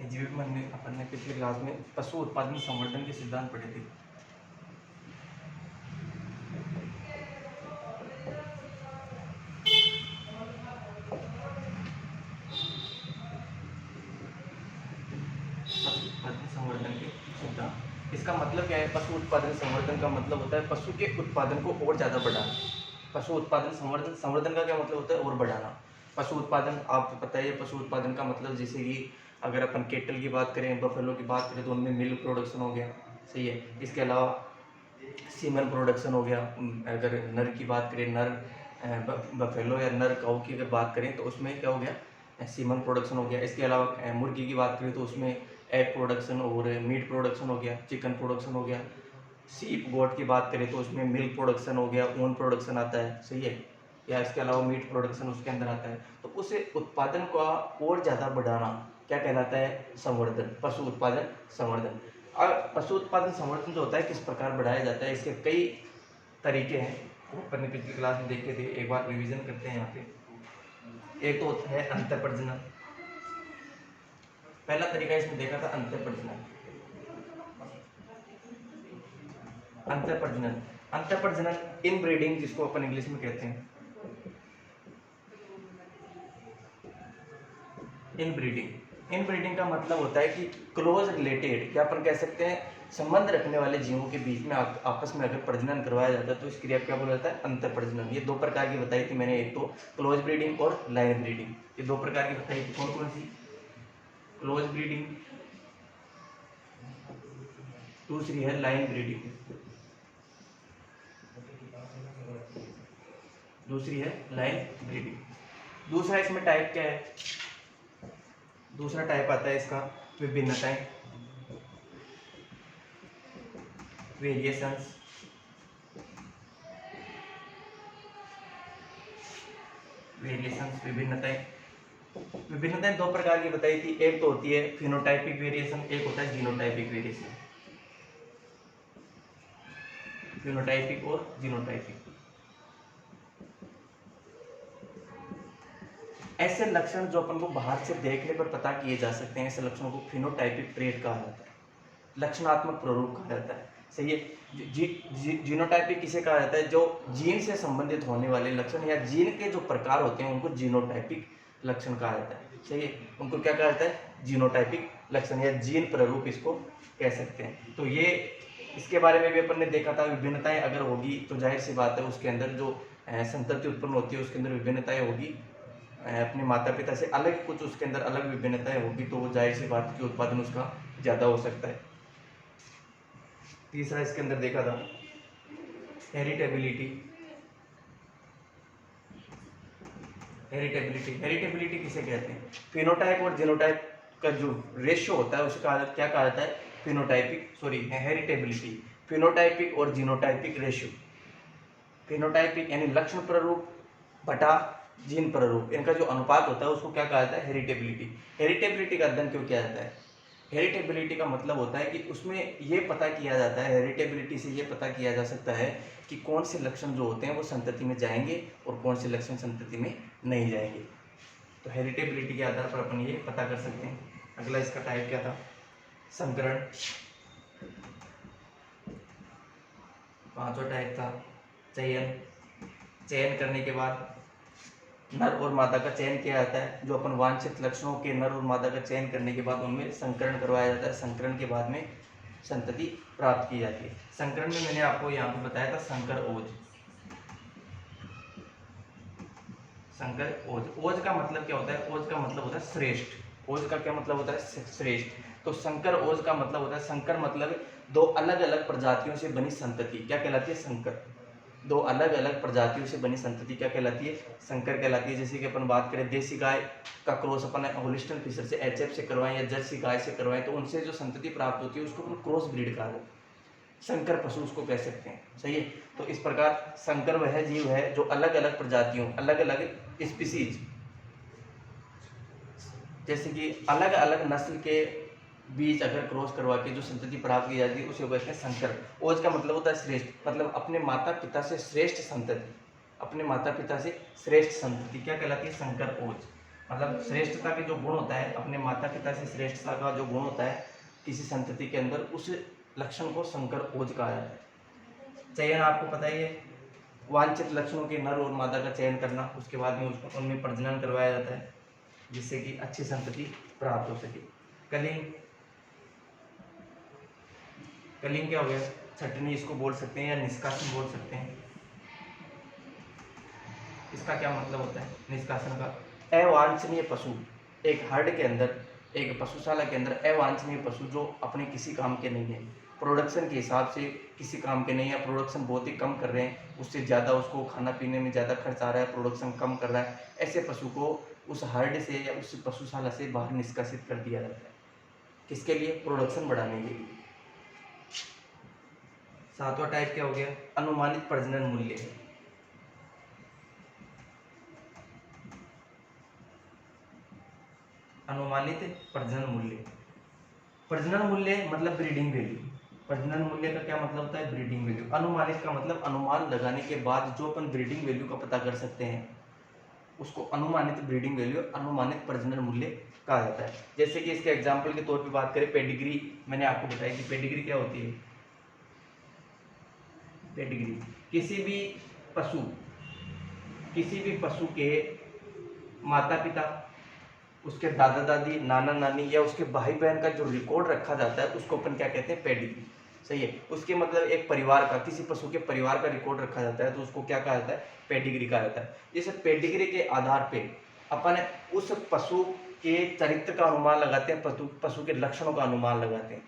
जीवित मन में अपन ने पिछली क्लास में पशु उत्पादन संवर्धन के सिद्धांत पढ़े थे। पशु उत्पादन संवर्धन के सिद्धांत, इसका मतलब क्या है? पशु उत्पादन संवर्धन का मतलब होता है पशु के उत्पादन को और ज़्यादा बढ़ाना। पशु उत्पादन संवर्धन, संवर्धन का क्या मतलब होता है? और बढ़ाना। पशु उत्पादन आपको पता है, पशु उत्पादन का मतलब जैसे कि अगर अपन केटल की बात करें, बफेलो की बात करें तो उनमें मिल्क प्रोडक्शन हो गया, सही है। इसके अलावा सीमन प्रोडक्शन हो गया। अगर नर की बात करें, नर बफेलो या नर काऊ की अगर बात करें तो उसमें क्या हो गया? सीमन प्रोडक्शन हो गया। इसके अलावा मुर्गी की बात करें तो उसमें एग प्रोडक्शन और मीट प्रोडक्शन हो गया, चिकन प्रोडक्शन हो गया। सीप गोट की बात करें तो उसमें मिल्क प्रोडक्शन हो गया, ऊन प्रोडक्शन आता है, सही है। या इसके अलावा मीट प्रोडक्शन उसके अंदर आता है। तो उस उत्पादन का और ज़्यादा बढ़ाना क्या कहलाता है? संवर्धन, पशु उत्पादन संवर्धन। अब पशु उत्पादन संवर्धन जो होता है किस प्रकार बढ़ाया जाता है, इसके कई तरीके हैं। अपन ने पिछली क्लास में देखे थे, एक बार रिवीजन करते हैं यहाँ पे। एक तो होता है अंतर प्रजनन। पहला तरीका इसमें देखा था अंतर प्रजनन। अंतर प्रजनन, अंतर प्रजनन, इनब्रीडिंग जिसको अपन इंग्लिश में कहते हैं। इनब्रीडिंग, इनब्रीडिंग का मतलब होता है कि क्लोज रिलेटेड, क्या अपन कह सकते हैं, संबंध रखने वाले जीवों के बीच में आपस में अगर प्रजनन करवाया जाता है तो इस क्रिया को क्या बोला जाता है? अंतर प्रजनन। ये दो प्रकार की बताई थी मैंने, एक तो क्लोज ब्रीडिंग और लाइन ब्रीडिंग। ये दो प्रकार की बताई थी। कौन कौन सी? क्लोज ब्रीडिंग, दूसरी है लाइन ब्रीडिंग, दूसरी है लाइन ब्रीडिंग। दूसरा इसमें टाइप क्या है? दूसरा टाइप आता है इसका विभिन्नताएं, वेरिएशंस। वेरिएशंस, विभिन्नताएं। विभिन्नताएं दो प्रकार की बताई थी, एक तो होती है फिनोटाइपिक वेरिएशन, एक होता है जीनोटाइपिक वेरिएशन। फिनोटाइपिक और जीनोटाइपिक, ऐसे लक्षण जो अपन को बाहर से देखने पर पता किए जा सकते हैं, ऐसे लक्षणों को फिनोटाइपिक ट्रेट कहा जाता है, लक्षणात्मक प्रारूप कहा जाता है, सही है। जीनोटाइपिक किसे कहा जाता है? जो जीन से संबंधित होने वाले लक्षण या जीन के जो प्रकार होते हैं उनको जीनोटाइपिक लक्षण कहा जाता है, सही है। उनको क्या कहा जाता है? जीनोटाइपिक लक्षण या जीन प्रारूप इसको कह सकते हैं। तो ये इसके बारे में भी अपन ने देखा था। विभिन्नताएं अगर होगी तो जाहिर सी बात है उसके अंदर जो संतति उत्पन्न होती है उसके अंदर विभिन्नताएं होगी, अपने माता पिता से अलग कुछ उसके अंदर अलग विभिन्नताएं होगी, तो वो जाहिर सी बात की उत्पादन उसका ज़्यादा हो सकता है। तीसरा इसके अंदर देखा था हेरिटेबिलिटी। हेरिटेबिलिटी, हेरिटेबिलिटी किसे कहते हैं? फिनोटाइप और जीनोटाइप का जो रेशियो होता है उसे क्या कहा जाता है? फिनोटाइपिक, सॉरी हेरिटेबिलिटी, फिनोटाइपिक और जीनोटाइपिक रेशियो। फिनोटाइपिक यानी लक्षण प्रारूप बटा जीन प्रारूप, इनका जो अनुपात होता है उसको क्या कहा जाता है? हेरिटेबिलिटी। हेरिटेबिलिटी का अध्ययन क्यों किया जाता है? हेरिटेबिलिटी का मतलब होता है कि उसमें ये पता किया जाता है, हेरिटेबिलिटी से ये पता किया जा सकता है कि कौन से लक्षण जो होते हैं वो संतति में जाएंगे और कौन से लक्षण संतति में नहीं जाएंगे। तो हेरिटेबिलिटी के आधार पर अपन ये पता कर सकते हैं। अगला इसका टाइप क्या था? संकरण। पांचवा टाइप था चयन। चयन करने के बाद नर और मादा का चयन किया जाता है। जो अपन वांछित लक्षणों के नर और मादा का चयन करने के बाद उनमें संकरण करवाया जाता है। संकरण के बाद में संतति प्राप्त की जाती है। संकरण में मैंने आपको यहाँ पे बताया था संकर ओज। संकर ओज, ओज का मतलब क्या होता है? ओज का मतलब होता है श्रेष्ठ। ओज का क्या मतलब होता है? श्रेष्ठ। तो संकर ओज का मतलब होता है, संकर मतलब दो अलग अलग प्रजातियों से बनी संतति क्या कहलाती है? संकर। दो अलग अलग प्रजातियों से बनी संतति क्या कहलाती है? संकर कहलाती है। जैसे कि अपन बात करें देसी गाय का क्रॉस अपन होलिस्टन फिशर से, एचएफ से करवाएं या जर्सी गाय से करवाएं तो उनसे जो संतति प्राप्त होती है उसको अपन क्रॉस ब्रीड कहा जाता है, संकर पशु उसको कह सकते हैं, सही है। तो इस प्रकार संकर वह जीव है जो अलग अलग प्रजातियों, अलग अलग स्पीसीज, जैसे कि अलग अलग नस्ल के बीज अगर क्रॉस करवा के जो संतति प्राप्त की जाती है उसे कहते हैं संकर। ओज का मतलब होता है श्रेष्ठ, मतलब अपने माता पिता से श्रेष्ठ संतति, अपने माता पिता से श्रेष्ठ संतति क्या कहलाती है? संकर ओज। मतलब श्रेष्ठता के जो गुण होता है, अपने माता पिता से श्रेष्ठता का जो गुण होता है किसी संतति के अंदर, उस लक्षण को संकर ओज कहा जाता है। चयन आपको पता ही है, वांछित लक्षणों के नर और मादा का चयन करना, उसके बाद में उसको उनमें प्रजनन करवाया जाता है जिससे कि अच्छी संतति प्राप्त हो सके। कलिंग, कलिंग क्या हो गया? छटनी इसको बोल सकते हैं या निष्कासन बोल सकते हैं। इसका क्या मतलब होता है निष्कासन का? अवांछनीय पशु, एक हर्ड के अंदर, एक पशुशाला के अंदर अवांछनीय पशु जो अपने किसी काम के नहीं है, प्रोडक्शन के हिसाब से किसी काम के नहीं है, प्रोडक्शन बहुत ही कम कर रहे हैं, उससे ज़्यादा उसको खाना पीने में ज़्यादा खर्च आ रहा है, प्रोडक्शन कम कर रहा है, ऐसे पशु को उस हर्ड से या उस पशुशाला से बाहर निष्कासित कर दिया जाता है। किसके लिए? प्रोडक्शन बढ़ाने के लिए। सातवां टाइप क्या हो गया? अनुमानित प्रजनन मूल्य। अनुमानित प्रजनन मूल्य, प्रजनन मूल्य मतलब ब्रीडिंग वैल्यू। प्रजनन मूल्य का क्या मतलब होता है? Breeding value. अनुमानित का मतलब अनुमान लगाने के बाद जो अपन ब्रीडिंग वैल्यू का पता कर सकते हैं उसको अनुमानित ब्रीडिंग वैल्यू, अनुमानित प्रजनन मूल्य कहा जाता है। जैसे कि इसके एग्जांपल के तौर पे बात करें, पेडिग्री, मैंने आपको बताया कि पेडिग्री क्या होती है। पेडिग्री किसी भी पशु के माता पिता, उसके दादा दादी, नाना नानी या उसके भाई बहन का जो रिकॉर्ड रखा जाता है उसको अपन क्या कहते हैं? पेडिग्री। सही है। उसके मतलब एक परिवार का, किसी पशु के परिवार का रिकॉर्ड रखा जाता है तो उसको क्या कहा जाता है? पेडिग्री कहा जाता है। इस पेडिग्री के आधार पे अपन उस पशु के चरित्र का अनुमान लगाते हैं, पशु के लक्षणों का अनुमान लगाते हैं।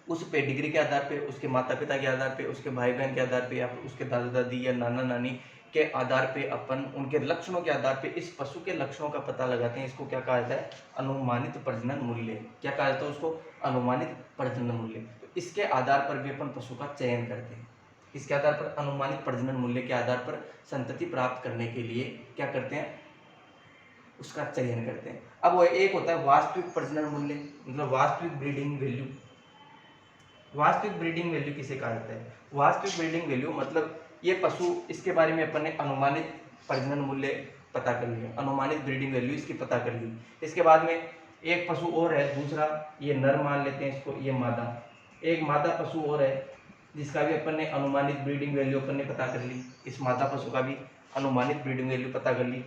उस पेडिग्री के आधार पे, उसके माता पिता के आधार पे, उसके भाई बहन के आधार पे, या उसके दादा दादी या नाना नानी के आधार पे अपन उनके लक्षणों के आधार पे इस पशु के लक्षणों का पता लगाते हैं। इसको क्या कहा जाता है? अनुमानित प्रजनन मूल्य। क्या कहा जाता है उसको? अनुमानित प्रजनन मूल्य। तो इसके आधार पर भी अपन पशु का चयन करते हैं। इसके आधार पर, अनुमानित प्रजनन मूल्य के आधार पर संतति प्राप्त करने के लिए क्या करते हैं? उसका चयन करते हैं। अब वो एक होता है वास्तविक प्रजनन मूल्य, मतलब वास्तविक ब्रीडिंग वैल्यू। वास्तविक ब्रीडिंग वैल्यू किसे कहा जाता है? वास्तविक ब्रीडिंग वैल्यू मतलब ये पशु, इसके बारे में अपन ने अनुमानित प्रजनन मूल्य पता कर लिया, अनुमानित ब्रीडिंग वैल्यू इसकी पता कर ली। इसके बाद में एक पशु और है, दूसरा, ये नर मान लेते हैं इसको, ये मादा, एक मादा पशु और है जिसका भी अपन ने अनुमानित ब्रीडिंग वैल्यू अपन ने पता कर ली। इस मादा पशु का भी अनुमानित ब्रीडिंग वैल्यू पता कर ली।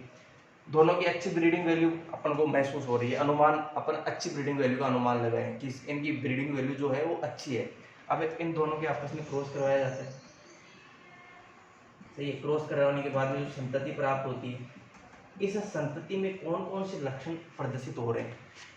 दोनों की अच्छी ब्रीडिंग वैल्यू अपन को महसूस हो रही है, अनुमान, अपन अच्छी ब्रीडिंग वैल्यू का अनुमान लगाए कि इनकी ब्रीडिंग वैल्यू जो है वो अच्छी है। अब इन दोनों के आपस में क्रॉस करवाया जाता है। सही है। क्रॉस करवाने के बाद में जो संतति प्राप्त होती है, इस संतति में कौन कौन से लक्षण प्रदर्शित हो रहे हैं,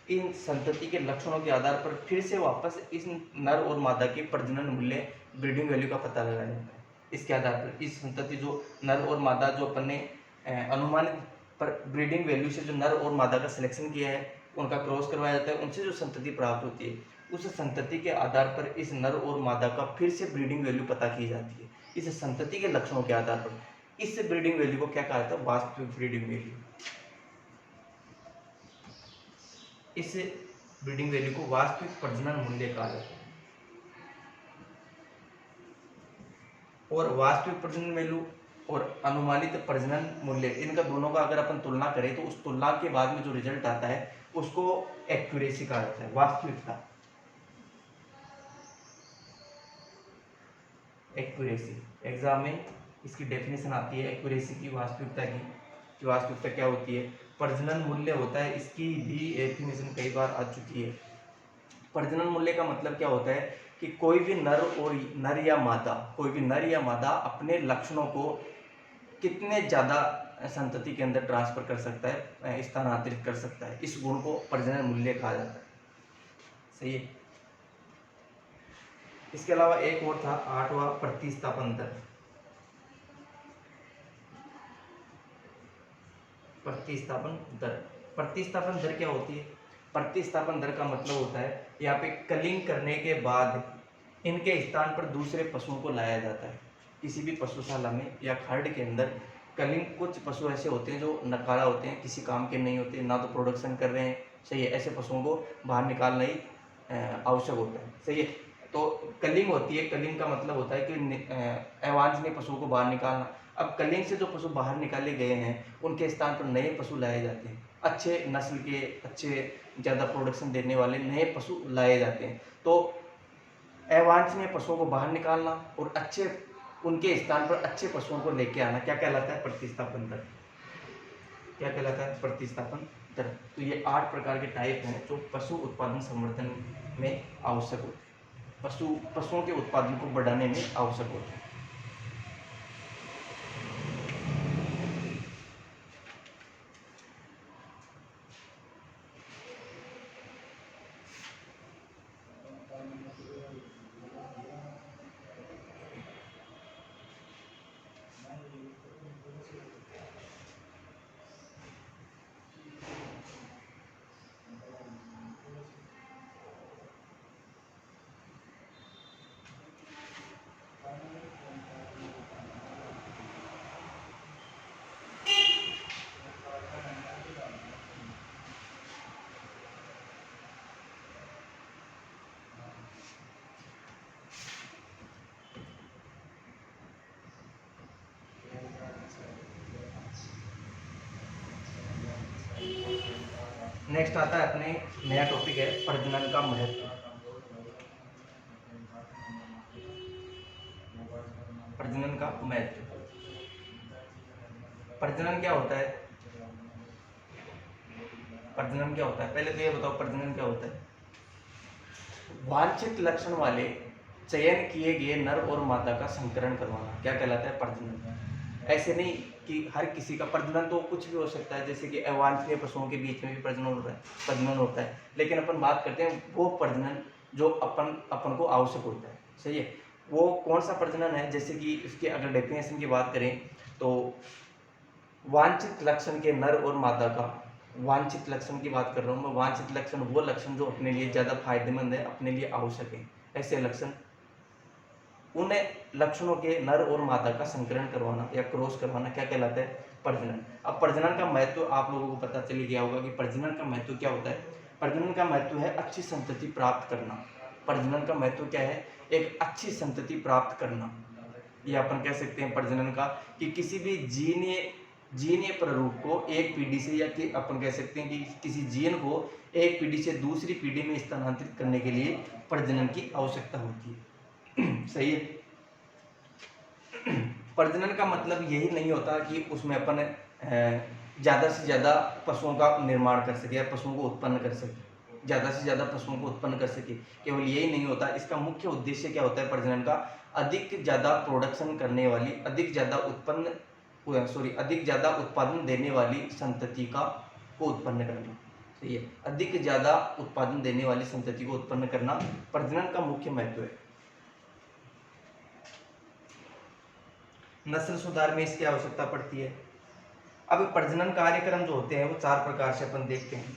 इन संतति के लक्षणों के आधार पर फिर से वापस इस नर और मादा के प्रजनन मूल्य, ब्रीडिंग वैल्यू का पता लगाया जाता है। इसके आधार पर इस संतति, जो नर और मादा जो अपन ने अनुमानित पर ब्रीडिंग वैल्यू से जो नर और मादा का सिलेक्शन किया है उनका क्रॉस करवाया जाता है, उनसे जो संतति प्राप्त होती है उस संतति के आधार पर इस नर और मादा का फिर से ब्रीडिंग वैल्यू पता की जाती है। इस संतति के लक्षणों के आधार पर इस ब्रीडिंग वैल्यू को क्या कहा जाता है? वास्तविक ब्रीडिंग वैल्यू। इस ब्रीडिंग वैल्यू को वास्तविक प्रजनन मूल्य कहा जाता है। और वास्तविक प्रजनन वैल्यू और अनुमानित प्रजनन मूल्य, इनका दोनों का अगर अपन तुलना करें तो उस तुलना के बाद में जो रिजल्ट आता है उसको एक्यूरेसी कहा जाता है, वास्तविकता। एक्यूरेसी, एग्जाम में इसकी डेफिनेशन आती है एक्यूरेसी की, वास्तविकता की। कि वास्तविकता क्या होती है? प्रजनन मूल्य होता है, इसकी भी डेफिनेशन कई बार आ चुकी है। प्रजनन मूल्य का मतलब क्या होता है कि कोई भी कोई भी नर या मादा अपने लक्षणों को कितने ज़्यादा संतति के अंदर ट्रांसफर कर सकता है, स्थानांतरित कर सकता है, इस गुण को प्रजनन मूल्य कहा जाता है। सही है। इसके अलावा एक और था, 8वां, प्रतिस्थापन दर। प्रतिस्थापन दर, प्रतिस्थापन दर क्या होती है? प्रतिस्थापन दर का मतलब होता है यहाँ पे कलिंग करने के बाद इनके स्थान पर दूसरे पशुओं को लाया जाता है। किसी भी पशुशाला में या खर्ड के अंदर कलिंग, कुछ पशु ऐसे होते हैं जो नकारा होते हैं, किसी काम के नहीं होते, ना तो प्रोडक्शन कर रहे हैं। सही है। ऐसे पशुओं को बाहर निकालना ही आवश्यक होता है। सही है। तो कलिंग होती है, कलिंग का मतलब होता है कि अवांछनीय पशुओं को बाहर निकालना। अब कलिंग से जो पशु बाहर निकाले गए हैं उनके स्थान पर नए पशु लाए जाते हैं, अच्छे नस्ल के, अच्छे ज़्यादा प्रोडक्शन देने वाले नए पशु लाए जाते हैं। तो अवांछनीय पशुओं को बाहर निकालना और अच्छे उनके स्थान पर अच्छे पशुओं को लेके आना क्या कहलाता है? प्रतिस्थापन दर। क्या कहलाता है? प्रतिस्थापन दर। तो ये 8 प्रकार के टाइप हैं जो पशु उत्पादन संवर्धन में आवश्यक होते हैं, पशुओं के उत्पादन को बढ़ाने में आवश्यक होते हैं। नेक्स्ट आता है अपने नया टॉपिक है प्रजनन का महत्व। प्रजनन का महत्व। प्रजनन क्या होता है? प्रजनन क्या होता है? पहले तो ये बताओ प्रजनन क्या होता है? वांछित लक्षण वाले चयन किए गए नर और मादा का संकरण करवाना क्या कहलाता है? प्रजनन। ऐसे नहीं कि हर किसी का प्रजनन तो कुछ भी हो सकता है, जैसे कि अवांछनीय पशुओं के बीच में भी प्रजनन होता है, लेकिन अपन बात करते हैं वो प्रजनन जो अपन को आवश्यक होता है। सही है। वो कौन सा प्रजनन है? जैसे कि इसके अगर डेफिनेशन की बात करें तो वांछित लक्षण के नर और मादा का, वांछित लक्षण की बात कर रहा हूँ मैं। वांछित लक्षण वो लक्षण जो अपने लिए ज़्यादा फायदेमंद है, अपने लिए आवश्यक है, ऐसे लक्षण, उन लक्षणों के नर और मादा का संकरण करवाना या क्रॉस करवाना क्या कहलाता है? प्रजनन। अब प्रजनन का महत्व आप लोगों को पता चल गया होगा कि प्रजनन का महत्व क्या होता है। प्रजनन का महत्व है अच्छी संतति प्राप्त करना। प्रजनन का महत्व क्या है? एक अच्छी संतति प्राप्त करना। ये अपन कह सकते हैं प्रजनन का कि किसी भी जीनीय प्ररूप को एक पीढ़ी से, या कि अपन कह सकते हैं कि किसी जीन को एक पीढ़ी से दूसरी पीढ़ी में स्थानांतरित करने के लिए प्रजनन की आवश्यकता होती है। सही है। प्रजनन का मतलब यही नहीं होता कि उसमें अपन ज़्यादा से ज़्यादा पशुओं का निर्माण कर सके या पशुओं को उत्पन्न कर सके, ज़्यादा से ज़्यादा पशुओं को उत्पन्न कर सके, केवल यही नहीं होता। इसका मुख्य उद्देश्य क्या होता है प्रजनन का? अधिक ज़्यादा प्रोडक्शन करने वाली, अधिक ज़्यादा उत्पादन देने वाली संतति को उत्पन्न करना। सही है। अधिक ज़्यादा उत्पादन देने वाली संतति को उत्पन्न करना प्रजनन का मुख्य महत्व है। नस्ल सुधार में इसकी आवश्यकता पड़ती है। अब प्रजनन कार्यक्रम जो होते हैं वो 4 प्रकार से अपन देखते हैं।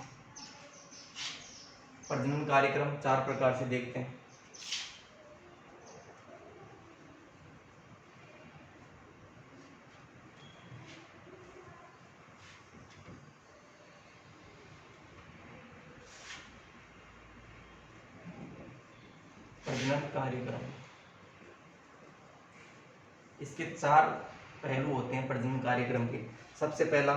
प्रजनन कार्यक्रम 4 प्रकार से देखते हैं। प्रजनन कार्यक्रम, इसके 4 पहलू होते हैं प्रजनन कार्यक्रम के। सबसे पहला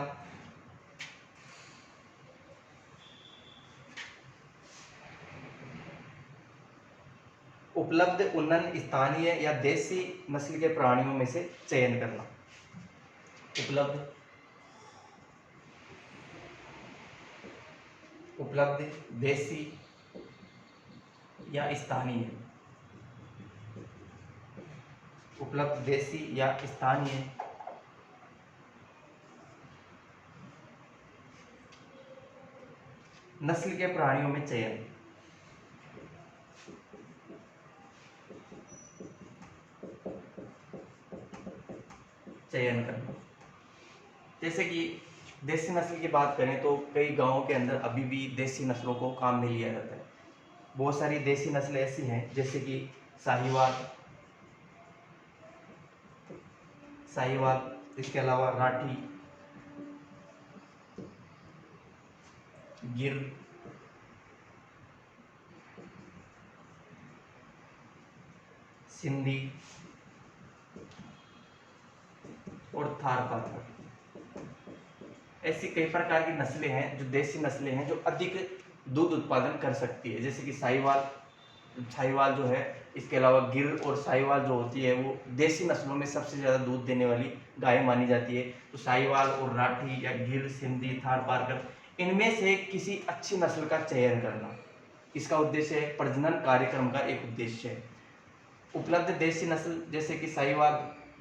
उपलब्ध उन्नत स्थानीय या देसी नस्ल के प्राणियों में से चयन करना। उपलब्ध देसी या स्थानीय, उपलब्ध देसी या स्थानीय नस्ल के प्राणियों में चयन करना। जैसे कि देसी नस्ल की बात करें तो कई गांवों के अंदर अभी भी देसी नस्लों को काम में लिया जाता है। बहुत सारी देसी नस्लें ऐसी हैं जैसे कि साहिवाल, इसके अलावा राठी, गिर, सिंधी, और थारपारकर। ऐसी कई प्रकार की नस्लें हैं जो देसी नस्लें हैं जो अधिक दूध उत्पादन कर सकती है, जैसे कि साहिवाल। साहिवाल जो है, इसके अलावा गिर और साहिवाल जो होती है वो देसी नस्लों में सबसे ज़्यादा दूध देने वाली गाय मानी जाती है। तो साहिवाल और राठी या गिर, सिंधी, थारपारकर, इनमें से किसी अच्छी नस्ल का चयन करना इसका उद्देश्य है। प्रजनन कार्यक्रम का एक उद्देश्य है। उपलब्ध देसी नस्ल जैसे कि साहिवाल,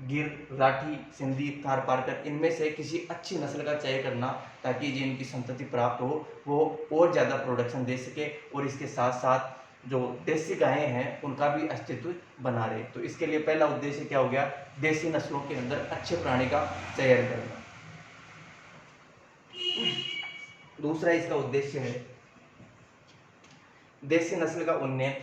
गिर, राठी, सिंधी, थारपारकर, इनमें से किसी अच्छी नस्ल का चयन करना ताकि जिनकी संतति प्राप्त हो वो और ज़्यादा प्रोडक्शन दे सके और इसके साथ साथ जो देसी गायें हैं उनका भी अस्तित्व बना रहे। तो इसके लिए पहला उद्देश्य क्या हो गया, देसी नस्लों के अंदर अच्छे प्राणी का चयन करना। दूसरा इसका उद्देश्य है देसी नस्ल का उन्नयन।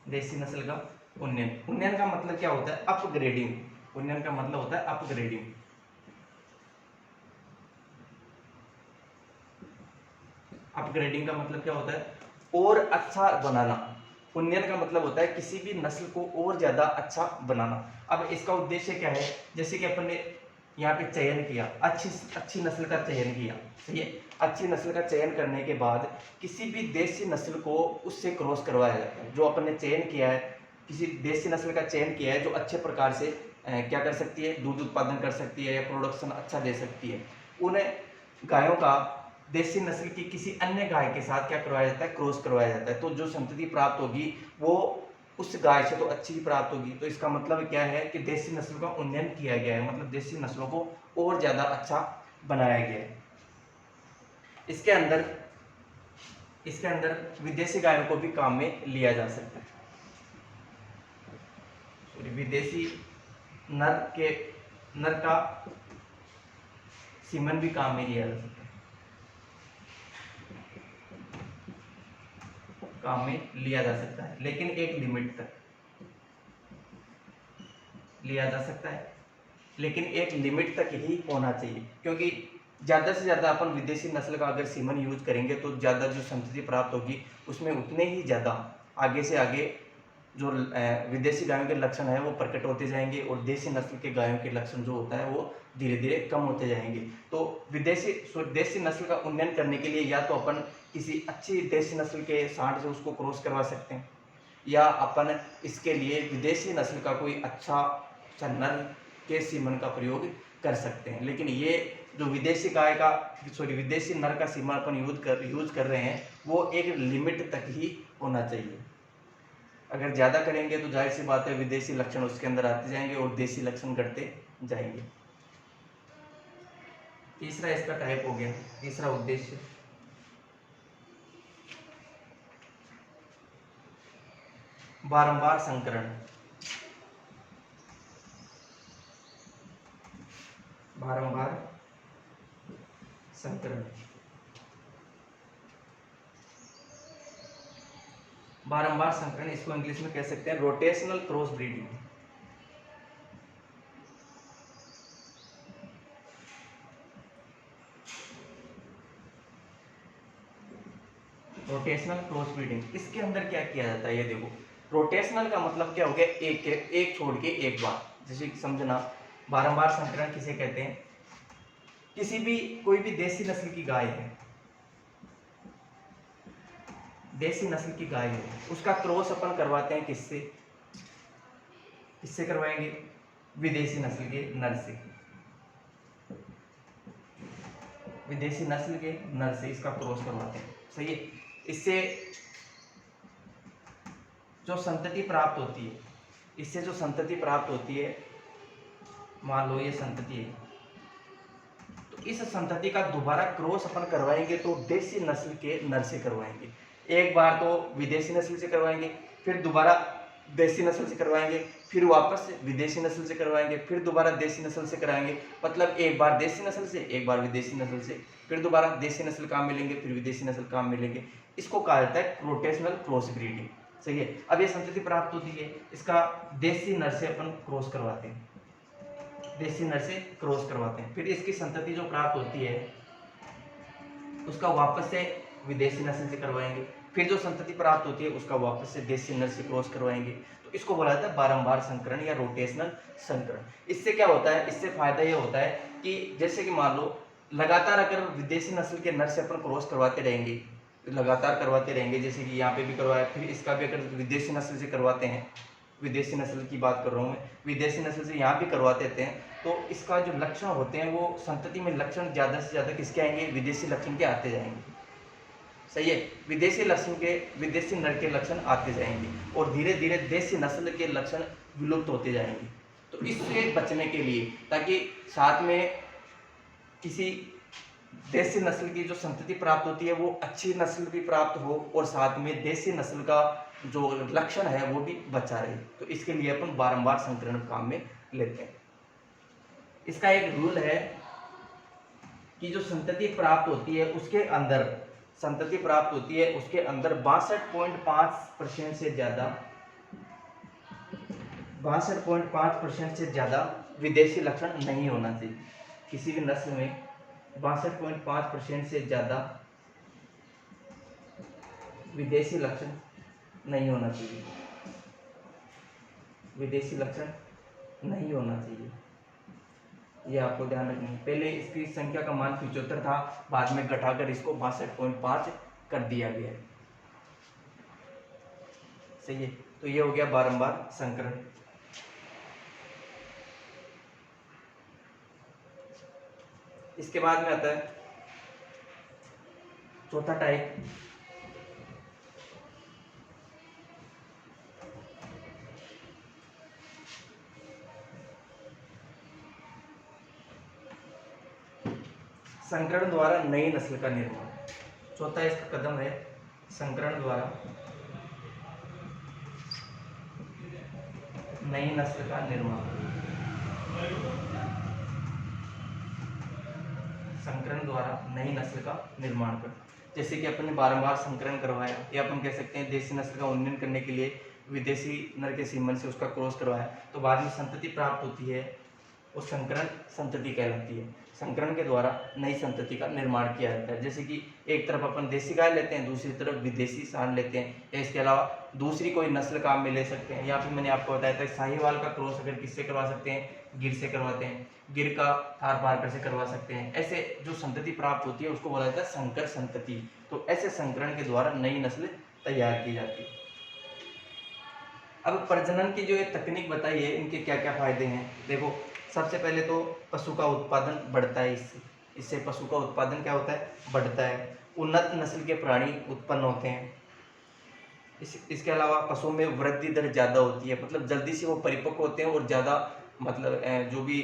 देसी नस्ल का उन्नयन, उन्नयन का मतलब क्या होता है, अपग्रेडिंग। उन्नयन का मतलब होता है अपग्रेडिंग। अपग्रेडिंग का मतलब क्या होता है, और अच्छा बनाना। उन्नयन का मतलब होता है किसी भी नस्ल को और ज्यादा अच्छा बनाना। अब इसका उद्देश्य क्या है, जैसे कि अपन ने यहाँ पे चयन किया, अच्छी नस्ल का चयन किया, सही है। अच्छी नस्ल का चयन करने के बाद किसी भी देसी नस्ल को उससे क्रॉस करवाया जाता है। जो अपन ने चयन किया है, किसी देसी नस्ल का चयन किया है जो अच्छे प्रकार से क्या कर सकती है, दूध उत्पादन कर सकती है या प्रोडक्शन अच्छा दे सकती है, उन्हें गायों का देसी नस्ल की किसी अन्य गाय के साथ क्या करवाया जाता है, क्रॉस करवाया जाता है। तो जो संतति प्राप्त होगी वो उस गाय से तो अच्छी ही प्राप्त होगी। तो इसका मतलब क्या है कि देसी नस्ल का उन्नयन किया गया है, मतलब देसी नस्लों को और ज्यादा अच्छा बनाया गया है। इसके अंदर विदेशी गायों को भी काम में लिया जा सकता है। विदेशी नर का सीमन भी काम में लिया जा सकता है, काम में लिया जा सकता है, लेकिन एक लिमिट तक लिया जा सकता है, लेकिन एक लिमिट तक ही होना चाहिए। क्योंकि ज़्यादा से ज़्यादा अपन विदेशी नस्ल का अगर सीमन यूज करेंगे तो ज़्यादा जो संतति प्राप्त होगी उसमें उतने ही ज़्यादा आगे से आगे जो विदेशी गायों के लक्षण है वो प्रकट होते जाएंगे और देसी नस्ल के गायों के लक्षण जो होता है वो धीरे धीरे कम होते जाएंगे। तो देसी नस्ल का उन्नयन करने के लिए या तो अपन किसी अच्छी देसी नस्ल के सांड से उसको क्रॉस करवा सकते हैं, या अपन इसके लिए विदेशी नस्ल का कोई अच्छा नर के सीमन का प्रयोग कर सकते हैं। लेकिन ये जो विदेशी नर का सीमन अपन यूज कर रहे हैं वो एक लिमिट तक ही होना चाहिए। अगर ज़्यादा करेंगे तो जाहिर सी बात है विदेशी लक्षण उसके अंदर आते जाएंगे और देसी लक्षण घटते जाएंगे। तीसरा इसका टाइप हो गया, तीसरा उद्देश्य बारंबार संकरण। बारंबार संकरण, बारंबार संकरण इसको इंग्लिश में कह सकते हैं rotational cross breeding. Rotational cross breeding, इसके अंदर क्या किया जाता है ये देखो। रोटेशनल का मतलब क्या हो गया, एक छोड़ के एक बार, जैसे समझना। बारंबार संकरण किसे कहते हैं, कोई भी देसी नस्ल की गाय है, देसी नस्ल की गाय है, उसका क्रॉस अपन करवाते हैं किससे करवाएंगे, विदेशी नस्ल के नर से। विदेशी नस्ल के नर से इसका क्रॉस करवाते हैं, सही है। इससे जो संतति प्राप्त होती है, मान लो ये संतति है, तो इस संतति का दोबारा क्रॉस अपन करवाएंगे तो देसी नस्ल के नर से करवाएंगे। एक बार तो विदेशी नस्ल से करवाएंगे, फिर दोबारा देसी नस्ल से करवाएंगे, फिर वापस विदेशी नस्ल से करवाएंगे, फिर दोबारा देसी नस्ल से कराएंगे। मतलब एक बार देसी नस्ल से, एक बार विदेशी नस्ल से, फिर दोबारा देसी नस्ल काम मिलेंगे, फिर विदेशी नस्ल काम मिलेंगे। इसको कहा जाता है रोटेशनल क्रॉस ब्रीडिंग, सही है। अब ये संतति प्राप्त होती है, इसका देसी नर से अपन क्रॉस करवाते हैं, देसी नर से क्रॉस करवाते हैं। फिर इसकी संतति जो प्राप्त होती है उसका वापस से विदेशी नस्ल से करवाएंगे, फिर जो संतति प्राप्त होती है उसका वापस से देसी नर से क्रॉस करवाएंगे। तो इसको बोला जाता है बारंबार संकरण या रोटेशनल संकरण। इससे क्या होता है, इससे फायदा ये होता है कि जैसे कि मान लो लगातार अगर विदेशी नस्ल के नर से अपन क्रॉस करवाते रहेंगे, लगातार करवाते रहेंगे, जैसे कि यहाँ पे भी करवाया, फिर इसका भी अगर विदेशी नस्ल से करवाते हैं, विदेशी नस्ल की बात कर रहा हूँ मैं, विदेशी नस्ल से यहाँ भी करवा देते हैं, तो इसका जो लक्षण होते हैं वो संतति में लक्षण ज़्यादा से ज़्यादा किसके आएंगे, विदेशी लक्षण के आते जाएंगे। सही है, विदेशी लक्षण के, विदेशी नर के लक्षण आते जाएंगे और धीरे धीरे देसी नस्ल के लक्षण विलुप्त होते जाएंगे। तो इससे बचने के लिए, ताकि साथ में किसी देसी नस्ल की जो संतति प्राप्त होती है वो अच्छी नस्ल भी प्राप्त हो और साथ में देसी नस्ल का जो लक्षण है वो भी बचा रहे, तो इसके लिए अपन बारंबार संकरण काम में लेते हैं। इसका एक रूल है कि जो संतति प्राप्त होती है उसके अंदर, संतति प्राप्त होती है उसके अंदर 62.5% से ज्यादा, 62.5% से ज्यादा विदेशी लक्षण नहीं होना चाहिए। किसी भी नस्ल में 62.5% से ज्यादा विदेशी लक्षण नहीं होना चाहिए, विदेशी लक्षण नहीं होना चाहिए, ये आपको ध्यान रखना है। पहले इसकी संख्या का मान 75 था, बाद में घटाकर इसको 62.5 कर दिया गया है। सही है, तो ये हो गया बारंबार संकरण। इसके बाद में आता है चौथा टाइप, संकरण द्वारा नई नस्ल का निर्माण। चौथा इसका कदम है संकरण द्वारा नई नस्ल का निर्माण। संकरण द्वारा नई नस्ल का निर्माण कर, जैसे कि अपन ने बारंबार संकरण करवाया, या अपन कह सकते हैं देसी नस्ल का उन्नयन करने के लिए विदेशी नर के सीमन से उसका क्रॉस करवाया, तो बाद में संतति प्राप्त होती है, वो संकरण संतति कहलाती है। संकरण के द्वारा नई संतति का निर्माण किया जाता है। जैसे कि एक तरफ अपन देसी गाय लेते हैं, दूसरी तरफ विदेशी सांड लेते हैं, या इसके अलावा दूसरी कोई नस्ल काम में ले सकते हैं। यहाँ पे मैंने आपको बताया था साहिवाल का क्रॉस अगर किससे करवा सकते हैं, गिर से करवाते हैं, गिर का थार पारकर से करवा सकते हैं। ऐसे जो संतति प्राप्त होती है उसको बोला जाता है संकर संतति। तो ऐसे संकरण के द्वारा नई नस्ल तैयार की जाती है। अब प्रजनन की जो ये तकनीक बताई है, इनके क्या क्या फायदे हैं, देखो सबसे पहले तो पशु का उत्पादन बढ़ता है, इससे पशु का उत्पादन क्या होता है, बढ़ता है। उन्नत नस्ल के प्राणी उत्पन्न होते हैं। इसके अलावा पशुओं में वृद्धि दर ज़्यादा होती है, मतलब जल्दी से वो परिपक्व होते हैं और ज़्यादा मतलब जो भी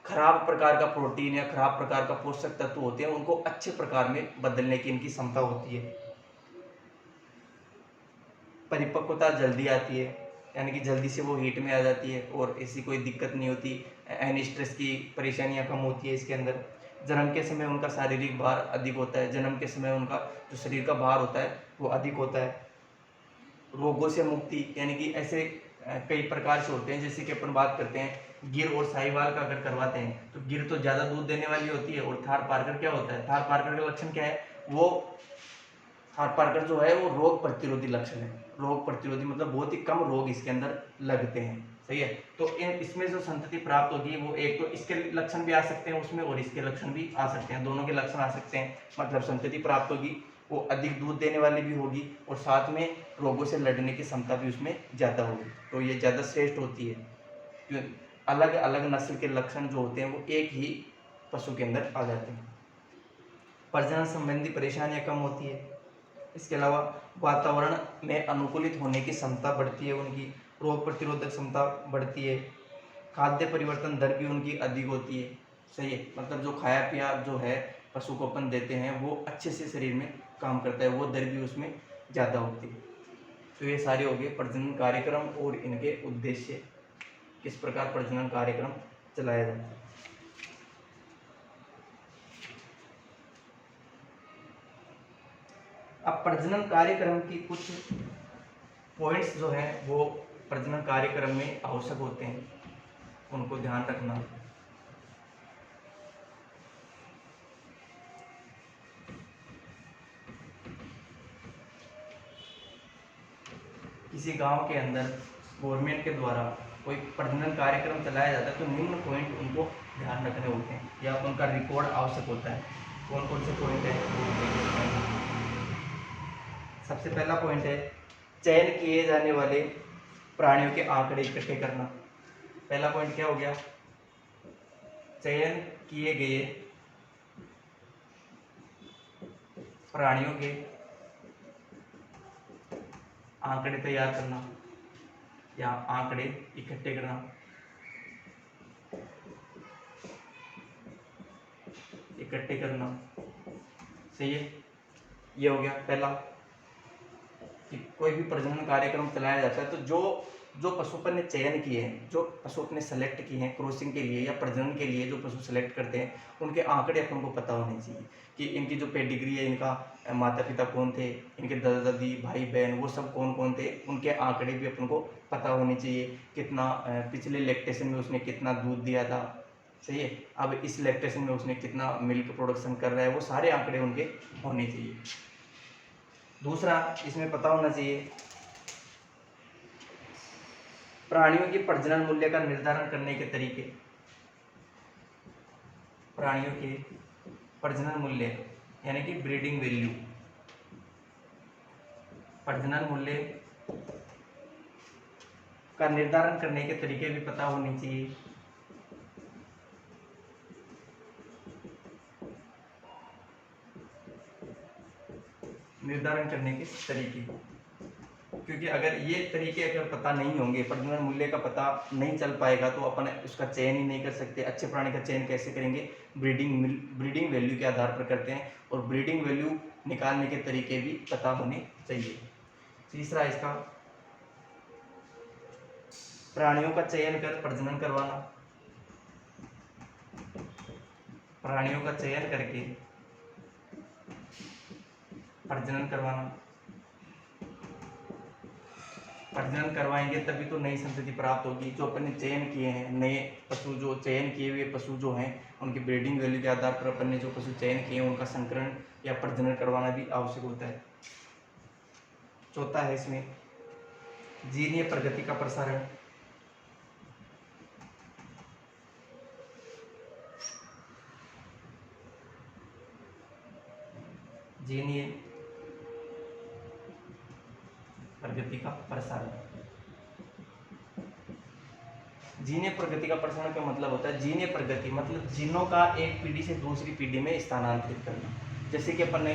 खराब प्रकार का प्रोटीन या खराब प्रकार का पोषक तत्व होते हैं उनको अच्छे प्रकार में बदलने की इनकी क्षमता होती है। परिपक्वता जल्दी आती है, यानी कि जल्दी से वो हीट में आ जाती है और ऐसी कोई दिक्कत नहीं होती। एनी स्ट्रेस की परेशानियां कम होती है इसके अंदर। जन्म के समय उनका शारीरिक भार अधिक होता है, जन्म के समय उनका जो शरीर का भार होता है वो अधिक होता है। रोगों से मुक्ति, यानी कि ऐसे कई प्रकार से होते हैं, जैसे कि अपन बात करते हैं गिर और साहिवाल का अगर करवाते हैं तो गिर तो ज़्यादा दूध देने वाली होती है, और थार पारकर क्या होता है, थार पारकर का लक्षण क्या है, वो थार पारकर जो है वो रोग प्रतिरोधी लक्षण है। रोग प्रतिरोधी मतलब बहुत ही कम रोग इसके अंदर लगते हैं। सही है, तो इसमें जो संतति प्राप्त होगी वो एक तो इसके लक्षण भी आ सकते हैं उसमें और इसके लक्षण भी आ सकते हैं, दोनों के लक्षण आ सकते हैं। मतलब संतति प्राप्त होगी वो अधिक दूध देने वाली भी होगी और साथ में रोगों से लड़ने की क्षमता भी उसमें ज़्यादा होगी, तो ये ज़्यादा श्रेष्ठ होती है। क्यों, अलग अलग नस्ल के लक्षण जो होते हैं वो एक ही पशु के अंदर आ जाते हैं। प्रजनन संबंधी परेशानियां कम होती है। इसके अलावा वातावरण में अनुकूलित होने की क्षमता बढ़ती है उनकी, रोग प्रतिरोधक क्षमता बढ़ती है, खाद्य परिवर्तन दर भी उनकी अधिक होती है। सही है, मतलब जो खाया पिया जो है पशु को अपन देते हैं वो अच्छे से शरीर में काम करता है, वो दर भी उसमें ज़्यादा होती है। तो ये सारे हो गए प्रजनन कार्यक्रम और इनके उद्देश्य, किस प्रकार प्रजनन कार्यक्रम चलाया जाता है। अब प्रजनन कार्यक्रम की कुछ पॉइंट्स जो हैं वो प्रजनन कार्यक्रम में आवश्यक होते हैं, उनको ध्यान रखना। किसी गांव के अंदर गवर्नमेंट के द्वारा कोई प्रजनन कार्यक्रम चलाया जाता है तो निम्न पॉइंट उनको ध्यान रखने होते हैं या उनका रिकॉर्ड आवश्यक होता है। कौन कौन से पॉइंट है? सबसे पहला पॉइंट है चयन किए जाने वाले प्राणियों के आंकड़े इकट्ठे करना। पहला पॉइंट क्या हो गया? चयन किए गए प्राणियों के आंकड़े तैयार करना या आंकड़े इकट्ठे करना। इकट्ठे करना सही है। ये हो गया पहला कि कोई भी प्रजनन कार्यक्रम चलाया जाता है तो जो जो पशु अपन ने चयन किए हैं, जो पशु अपने सेलेक्ट किए हैं क्रॉसिंग के लिए या प्रजनन के लिए, जो पशु सेलेक्ट करते हैं उनके आंकड़े अपन को पता होने चाहिए कि इनकी जो पेडिग्री है, इनका माता पिता कौन थे, इनके दादा दादी भाई बहन वो सब कौन कौन थे, उनके आंकड़े भी अपन को पता होने चाहिए। कितना पिछले लैक्टेशन में उसने कितना दूध दिया था, सही है, अब इस लैक्टेशन में उसने कितना मिल्क प्रोडक्शन कर रहा है, वो सारे आंकड़े उनके होने चाहिए। दूसरा इसमें पता होना चाहिए प्राणियों की प्रजनन मूल्य का निर्धारण करने के तरीके। प्राणियों के प्रजनन मूल्य यानी कि ब्रीडिंग वैल्यू, प्रजनन मूल्य का निर्धारण करने के तरीके भी पता होने चाहिए। निर्धारण करने के तरीके, क्योंकि अगर ये तरीके अगर पता नहीं होंगे, प्रजनन मूल्य का पता नहीं चल पाएगा तो अपन उसका चयन ही नहीं कर सकते। अच्छे प्राणी का चयन कैसे करेंगे? ब्रीडिंग वैल्यू के आधार पर करते हैं और ब्रीडिंग वैल्यू निकालने के तरीके भी पता होने चाहिए। तीसरा इसका प्राणियों का चयन कर प्रजनन करवाना। प्राणियों का चयन करके प्रजनन करवाना। प्रजनन करवाएंगे तभी तो नई संतति प्राप्त होगी। जो अपन ने चयन किए हैं, नए पशु जो चयन किए हुए पशु जो हैं उनकी ब्रीडिंग वैल्यू के आधार पर अपन ने जो पशु चयन किए हैं उनका संकरण या प्रजनन करवाना भी आवश्यक होता है। चौथा है इसमें जीनीय प्रगति का प्रसारण। जीनीय प्रगति का प्रसारण। जीनीय प्रगति का प्रसारण का मतलब होता है, जीनीय प्रगति मतलब जीनों का एक पीढ़ी से दूसरी पीढ़ी में स्थानांतरित करना। जैसे कि अपन ने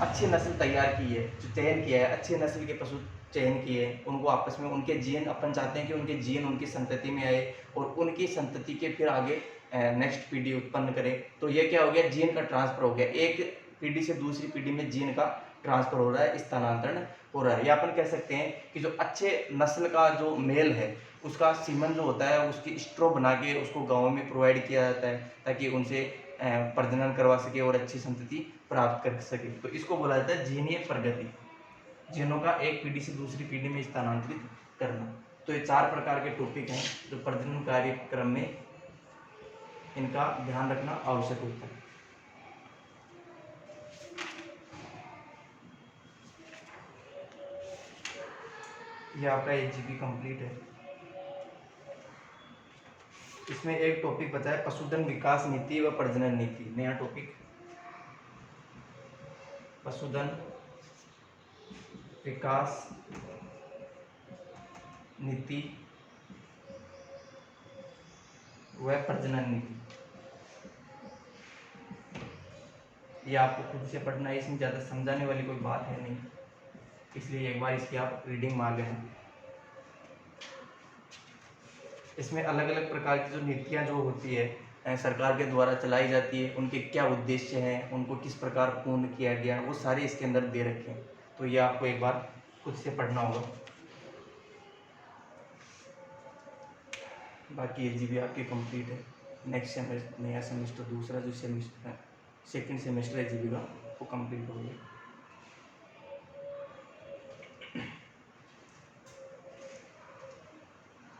अच्छी नस्ल तैयार की है, जो चयन किया है, अच्छी नस्ल के पशु चयन किए हैं, उनको आपस में उनके जीन, अपन चाहते हैं कि उनके जीन उनकी संतति में आए और उनकी संतति के फिर आगे नेक्स्ट पीढ़ी उत्पन्न करे। तो ये क्या हो गया? जीन का ट्रांसफर हो गया। एक पीढ़ी से दूसरी पीढ़ी में जीन का ट्रांसफर हो रहा है, स्थानांतरण हो रहा है। या अपन कह सकते हैं कि जो अच्छे नस्ल का जो मेल है उसका सीमन जो होता है उसकी स्ट्रो बना के उसको गाँव में प्रोवाइड किया जाता है ताकि उनसे प्रजनन करवा सके और अच्छी संतति प्राप्त कर सके। तो इसको बोला जाता है जीनीय प्रगति, जीनों का एक पीढ़ी से दूसरी पीढ़ी में स्थानांतरित करना। तो ये 4 प्रकार के टॉपिक हैं जो प्रजनन कार्यक्रम में इनका ध्यान रखना आवश्यक होता है। ये आपका एजीबी कंप्लीट है। इसमें एक टॉपिक बचा है पशुधन विकास नीति व प्रजनन नीति। नया टॉपिक पशुधन विकास नीति व प्रजनन नीति। ये आपको खुद से पढ़ना है, इसमें ज़्यादा समझाने वाली कोई बात है नहीं, इसलिए एक बार इसकी आप रीडिंग मार लेना। इसमें अलग अलग प्रकार की जो नीतियाँ जो होती है सरकार के द्वारा चलाई जाती है, उनके क्या उद्देश्य हैं, उनको किस प्रकार पूर्ण किया गया, वो सारे इसके अंदर दे रखे हैं। तो ये आपको एक बार खुद से पढ़ना होगा। बाकी एजीबी आपकी कंप्लीट है। नेक्स्ट सेमेस्टर, नया सेमेस्टर, दूसरा जो सेमेस्टर है, सेकंड सेमेस्टर एजीबी का वो कंप्लीट हो गया।